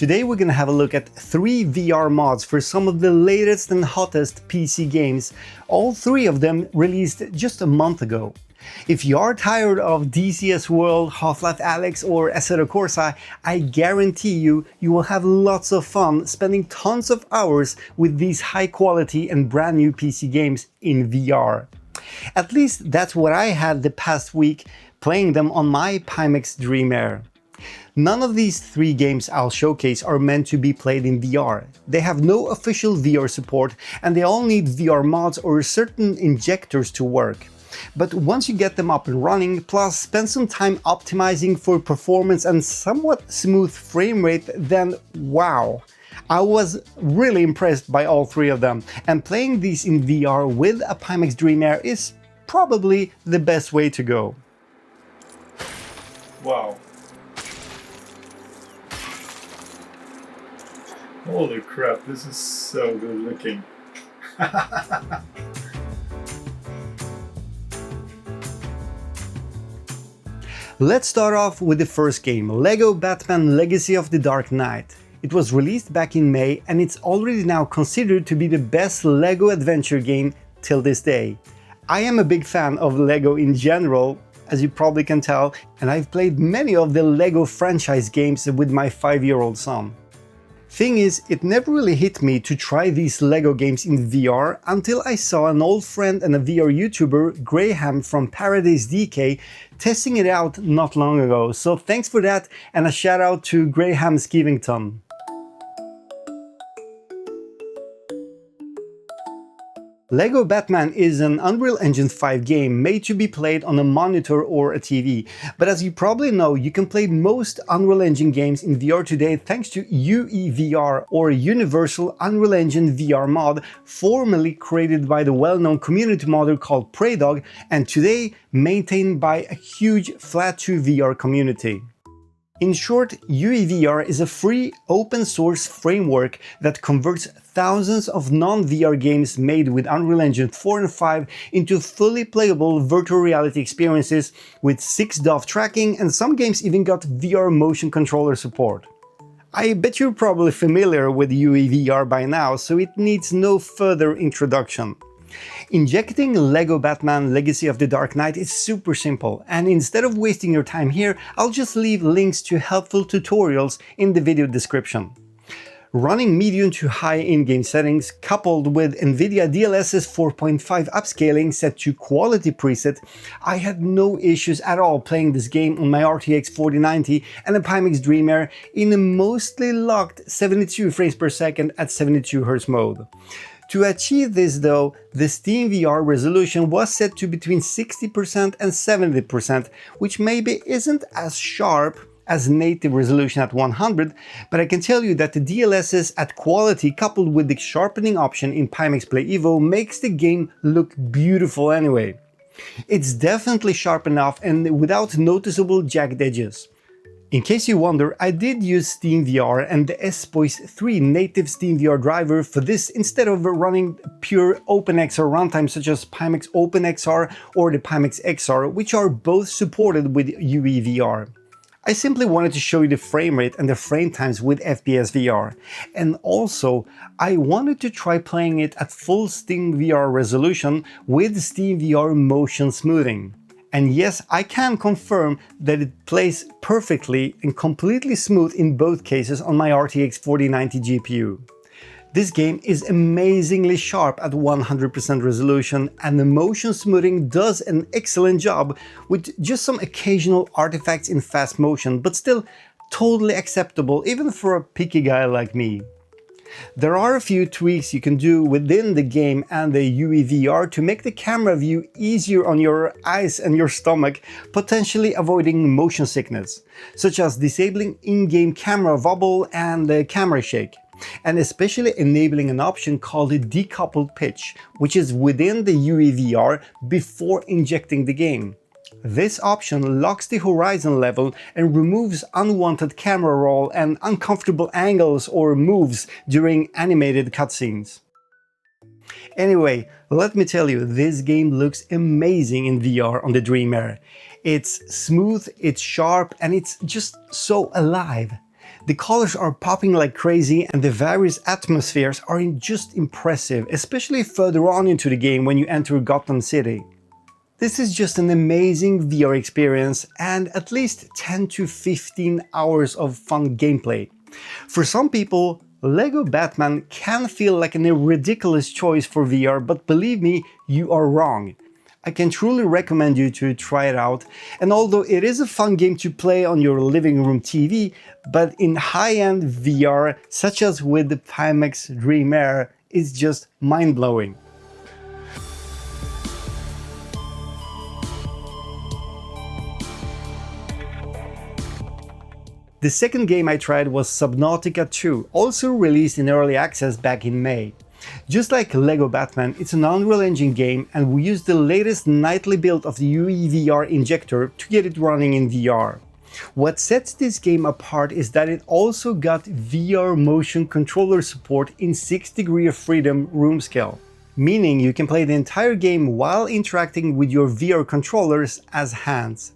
Today we're gonna have a look at 3 VR mods for some of the latest and hottest PC games, all 3 of them released just a month ago. If you are tired of DCS World, Half-Life Alyx or Assetto Corsa, I guarantee you will have lots of fun spending tons of hours with these high quality and brand new PC games in VR. At least that's what I had the past week playing them on my Pimax Dream Air. None of these 3 games I'll showcase are meant to be played in VR. They have no official VR support and they all need VR mods or certain injectors to work. But once you get them up and running, plus spend some time optimizing for performance and somewhat smooth frame rate, then wow! I was really impressed by all 3 of them, and playing these in VR with a Pimax Dream Air is probably the best way to go. Wow. Holy crap, this is so good looking. Let's start off with the first game, LEGO Batman Legacy of the Dark Knight. It was released back in May and it's already now considered to be the best LEGO adventure game till this day. I am a big fan of LEGO in general, as you probably can tell, and I've played many of the LEGO franchise games with my 5-year-old son. Thing is, it never really hit me to try these LEGO games in VR until I saw an old friend and a VR YouTuber, Graham from Paradise Decay, testing it out not long ago. So thanks for that and a shout out to Graham Skivington. LEGO Batman is an Unreal Engine 5 game made to be played on a monitor or a TV, but as you probably know, you can play most Unreal Engine games in VR today thanks to UEVR, or Universal Unreal Engine VR Mod, formerly created by the well-known community modder called Praydog, and today maintained by a huge Flat2 VR community. In short, UEVR is a free, open-source framework that converts thousands of non-VR games made with Unreal Engine 4 and 5 into fully playable virtual reality experiences with 6 DOF tracking, and some games even got VR motion controller support. I bet you're probably familiar with UEVR by now, so it needs no further introduction. Injecting LEGO Batman Legacy of the Dark Knight is super simple, and instead of wasting your time here, I'll just leave links to helpful tutorials in the video description. Running medium to high in-game settings, coupled with NVIDIA DLSS 4.5 upscaling set to quality preset, I had no issues at all playing this game on my RTX 4090 and a Pimax Dream Air in a mostly locked 72 frames per second at 72Hz mode. To achieve this though, the SteamVR resolution was set to between 60% and 70%, which maybe isn't as sharp as native resolution at 100, but I can tell you that the DLSS at quality coupled with the sharpening option in Pimax Play Evo makes the game look beautiful anyway. It's definitely sharp enough and without noticeable jagged edges. In case you wonder, I did use SteamVR and the SPOICE 3 native SteamVR driver for this instead of running pure OpenXR runtime such as Pimax OpenXR or the Pimax XR, which are both supported with UEVR. I simply wanted to show you the frame rate and the frame times with FPS VR, and also I wanted to try playing it at full SteamVR resolution with SteamVR motion smoothing. And yes, I can confirm that it plays perfectly and completely smooth in both cases on my RTX 4090 GPU. This game is amazingly sharp at 100% resolution, and the motion smoothing does an excellent job with just some occasional artifacts in fast motion, but still totally acceptable even for a picky guy like me. There are a few tweaks you can do within the game and the UEVR to make the camera view easier on your eyes and your stomach, potentially avoiding motion sickness, such as disabling in-game camera wobble and the camera shake, and especially enabling an option called a decoupled pitch, which is within the UEVR before injecting the game. This option locks the horizon level and removes unwanted camera roll and uncomfortable angles or moves during animated cutscenes. Anyway, let me tell you, this game looks amazing in VR on the Dream Air. It's smooth, it's sharp, and it's just so alive. The colors are popping like crazy and the various atmospheres are just impressive, especially further on into the game when you enter Gotham City. This is just an amazing VR experience and at least 10 to 15 hours of fun gameplay. For some people, Lego Batman can feel like a ridiculous choice for VR, but believe me, you are wrong. I can truly recommend you to try it out, and although it is a fun game to play on your living room TV, but in high-end VR, such as with the Pimax Dream Air, it's just mind-blowing. The second game I tried was Subnautica 2, also released in early access back in May. Just like Lego Batman, it's an Unreal Engine game and we used the latest nightly build of the UEVR injector to get it running in VR. What sets this game apart is that it also got VR motion controller support in 6 degrees of freedom room scale, meaning you can play the entire game while interacting with your VR controllers as hands.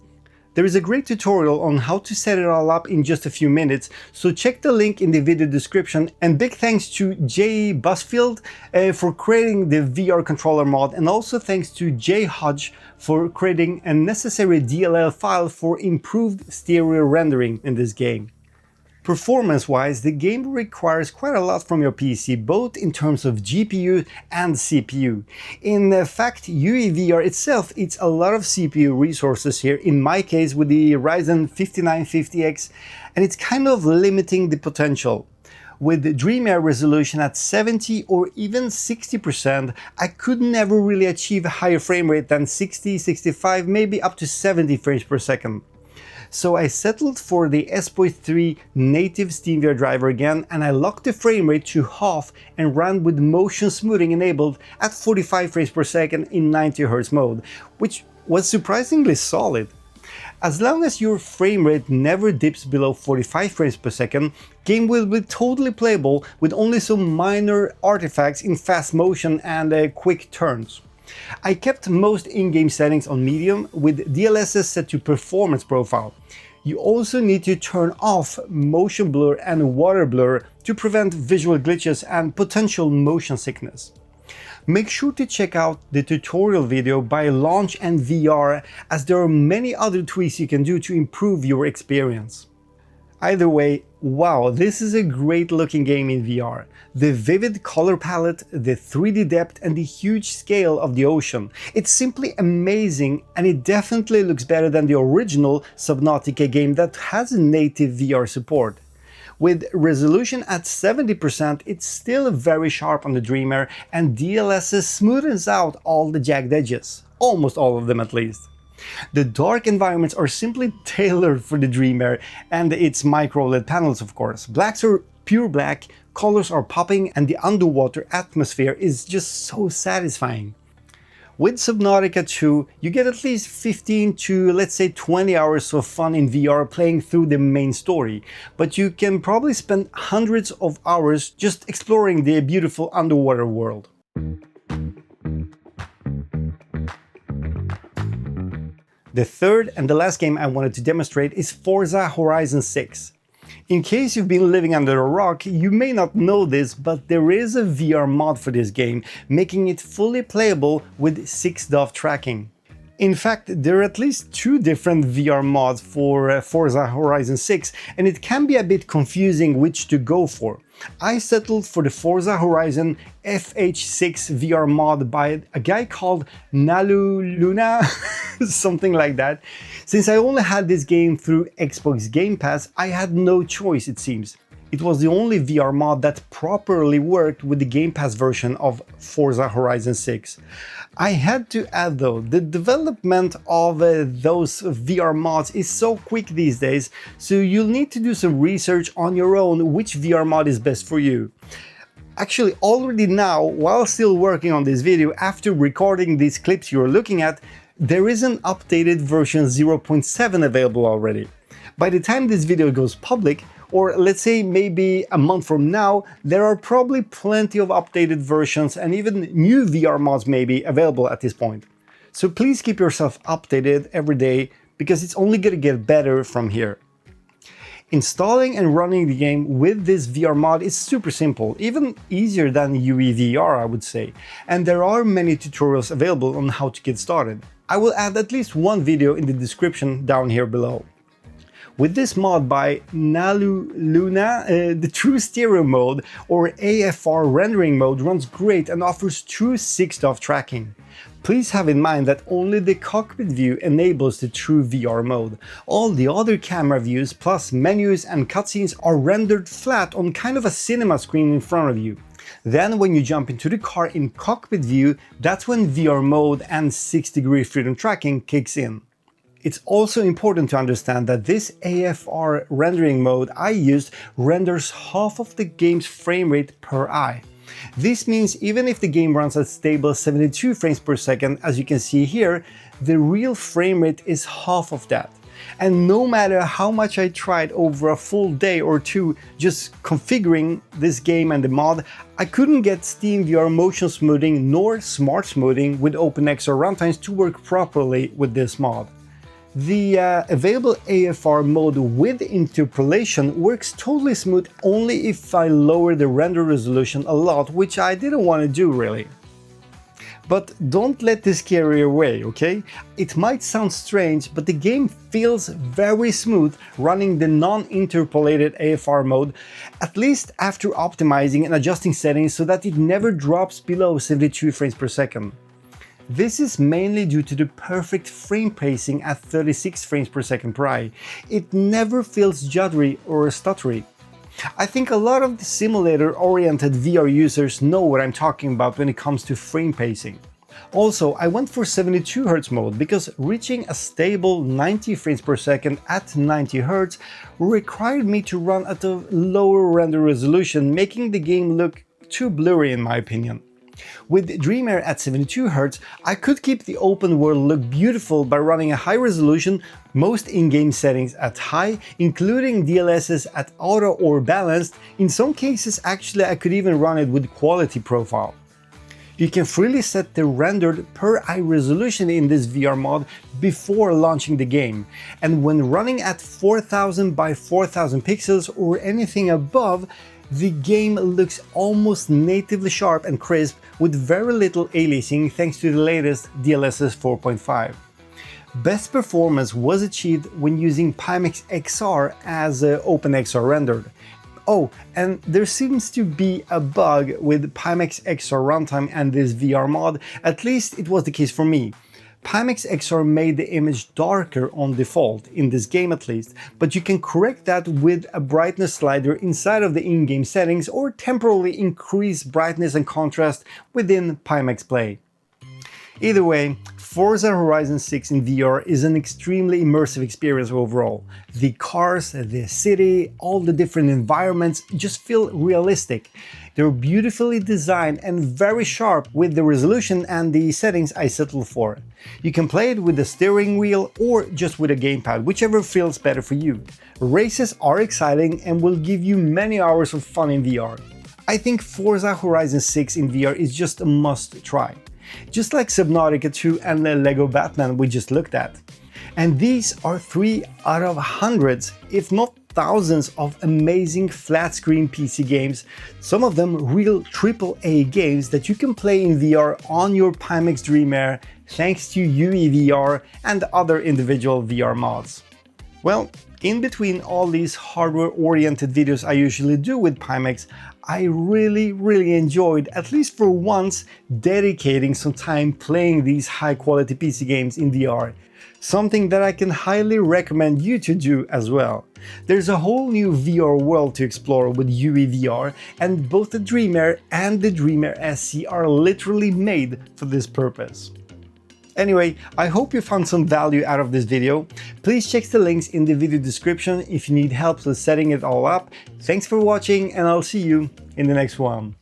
There is a great tutorial on how to set it all up in just a few minutes, so check the link in the video description, and big thanks to Jay Busfield for creating the VR controller mod, and also thanks to Jay Hodge for creating a necessary DLL file for improved stereo rendering in this game. Performance-wise, the game requires quite a lot from your PC, both in terms of GPU and CPU. In fact, UEVR itself eats a lot of CPU resources here, in my case with the Ryzen 5950X, and it's kind of limiting the potential. With the Dream Air resolution at 70 or even 60%, I could never really achieve a higher frame rate than 60, 65, maybe up to 70 frames per second. So I settled for the S.3 native SteamVR driver again, and I locked the frame rate to half and ran with motion smoothing enabled at 45 frames per second in 90Hz mode, which was surprisingly solid. As long as your frame rate never dips below 45 frames per second, game will be totally playable with only some minor artifacts in fast motion and quick turns. I kept most in-game settings on medium with DLSS set to performance profile. You also need to turn off motion blur and water blur to prevent visual glitches and potential motion sickness. Make sure to check out the tutorial video by LunchAndVR, as there are many other tweaks you can do to improve your experience. Either way, wow, this is a great looking game in VR. The vivid color palette, the 3D depth and the huge scale of the ocean. It's simply amazing, and it definitely looks better than the original Subnautica game that has native VR support. With resolution at 70%, it's still very sharp on the Dream Air, and DLSS smoothens out all the jagged edges. Almost all of them at least. The dark environments are simply tailored for the Dream Air and its micro LED panels, of course. Blacks are pure black, colors are popping, and the underwater atmosphere is just so satisfying. With Subnautica 2, you get at least 15 to let's say 20 hours of fun in VR playing through the main story, but you can probably spend hundreds of hours just exploring the beautiful underwater world. The third and the last game I wanted to demonstrate is Forza Horizon 6. In case you've been living under a rock, you may not know this, but there is a VR mod for this game, making it fully playable with 6DoF tracking. In fact, there are at least 2 different VR mods for Forza Horizon 6, and it can be a bit confusing which to go for. I settled for the Forza Horizon FH6 VR mod by a guy called Nalu Luna, something like that. Since I only had this game through Xbox Game Pass, I had no choice, it seems. It was the only VR mod that properly worked with the Game Pass version of Forza Horizon 6. I had to add though, the development of those VR mods is so quick these days, so you'll need to do some research on your own which VR mod is best for you. Actually, already now, while still working on this video, after recording these clips you're looking at, there is an updated version 0.7 available already. By the time this video goes public, or let's say maybe a month from now, there are probably plenty of updated versions and even new VR mods may be available at this point. So please keep yourself updated every day, because it's only going to get better from here. Installing and running the game with this VR mod is super simple, even easier than UEVR, I would say, and there are many tutorials available on how to get started. I will add at least one video in the description down here below. With this mod by Nalu Luna, the true stereo mode or AFR rendering mode runs great and offers true 6-DoF tracking. Please have in mind that only the cockpit view enables the true VR mode. All the other camera views plus menus and cutscenes are rendered flat on kind of a cinema screen in front of you. Then when you jump into the car in cockpit view, that's when VR mode and 6-degree freedom tracking kicks in. It's also important to understand that this AFR rendering mode I used renders half of the game's frame rate per eye. This means even if the game runs at stable 72 frames per second, as you can see here, the real frame rate is half of that. And no matter how much I tried over a full day or two just configuring this game and the mod, I couldn't get SteamVR motion smoothing nor smart smoothing with OpenXR runtimes to work properly with this mod. The available AFR mode with interpolation works totally smooth only if I lower the render resolution a lot, which I didn't want to do really. But don't let this scare you away, okay? It might sound strange, but the game feels very smooth running the non-interpolated AFR mode, at least after optimizing and adjusting settings so that it never drops below 72 frames per second. This is mainly due to the perfect frame pacing at 36 frames per second per eye. It never feels juddery or stuttery. I think a lot of the simulator-oriented VR users know what I'm talking about when it comes to frame pacing. Also, I went for 72Hz mode because reaching a stable 90 frames per second at 90Hz required me to run at a lower render resolution, making the game look too blurry in my opinion. With Dream Air at 72Hz, I could keep the open world look beautiful by running a high resolution, most in-game settings at high, including DLSS at auto or balanced. In some cases, actually, I could even run it with quality profile. You can freely set the rendered per eye resolution in this VR mod before launching the game, and when running at 4000 by 4000 pixels or anything above, the game looks almost natively sharp and crisp with very little aliasing thanks to the latest DLSS 4.5. Best performance was achieved when using Pimax XR as OpenXR rendered. Oh, and there seems to be a bug with Pimax XR runtime and this VR mod, at least it was the case for me. Pimax XR made the image darker on default, in this game at least, but you can correct that with a brightness slider inside of the in-game settings or temporarily increase brightness and contrast within Pimax Play. Either way, Forza Horizon 6 in VR is an extremely immersive experience overall. The cars, the city, all the different environments just feel realistic. They're beautifully designed and very sharp with the resolution and the settings I settled for. You can play it with the steering wheel or just with a gamepad, whichever feels better for you. Races are exciting and will give you many hours of fun in VR. I think Forza Horizon 6 in VR is just a must try. Just like Subnautica 2 and the LEGO Batman we just looked at. And these are 3 out of hundreds, if not thousands of amazing flat-screen PC games, some of them real AAA games that you can play in VR on your Pimax Dream Air thanks to UEVR and other individual VR mods. Well, in between all these hardware-oriented videos I usually do with Pimax, I really enjoyed, at least for once, dedicating some time playing these high-quality PC games in VR. Something that I can highly recommend you to do as well. There's a whole new VR world to explore with UEVR, and both the Dream Air and the Dream Air SC are literally made for this purpose. Anyway, I hope you found some value out of this video. Please check the links in the video description if you need help with setting it all up. Thanks for watching, and I'll see you in the next one.